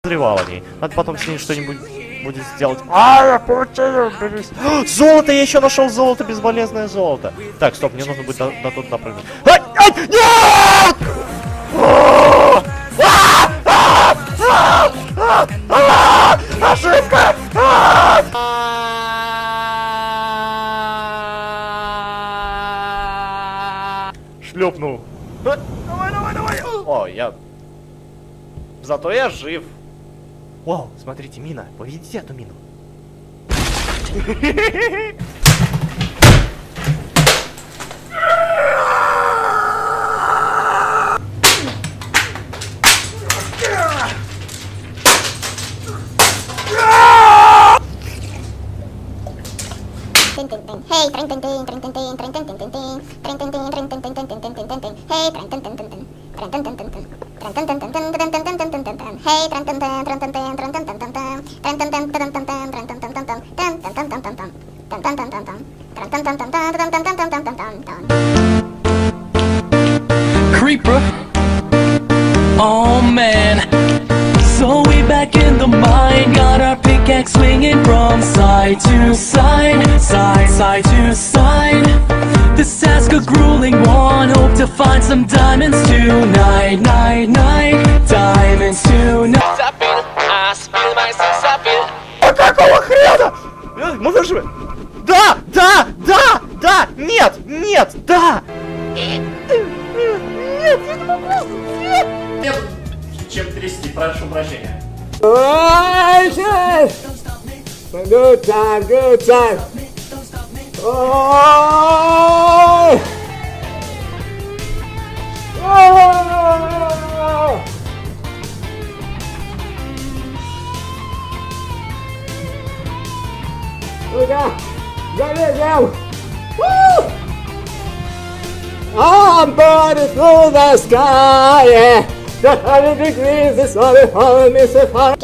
подозревал о ней. Надо потом с ней что-нибудь будет сделать. Я получаю! Золото! Я еще нашел золото, безболезненное золото. Так, стоп, мне нужно будет до тут напрыгнуть. Нет! Ошибка! Шлепнул. Давай. О, я... Зато я жив. Вау, смотрите, мина. Поведите эту мину. Creeper. Oh man. So we back in the mine, got our pickaxe swinging from side to side, side to side. This task a grueling one, hope to find some diamonds tonight, diamonds tonight. А какого хрена? Мы выживем? Да! Нет, да! Нет, я не могу! Нет! Чем трясти, прошу прощения. Good time. I'm burning through the sky, yeah. The 100 degrees is all the home is a fire.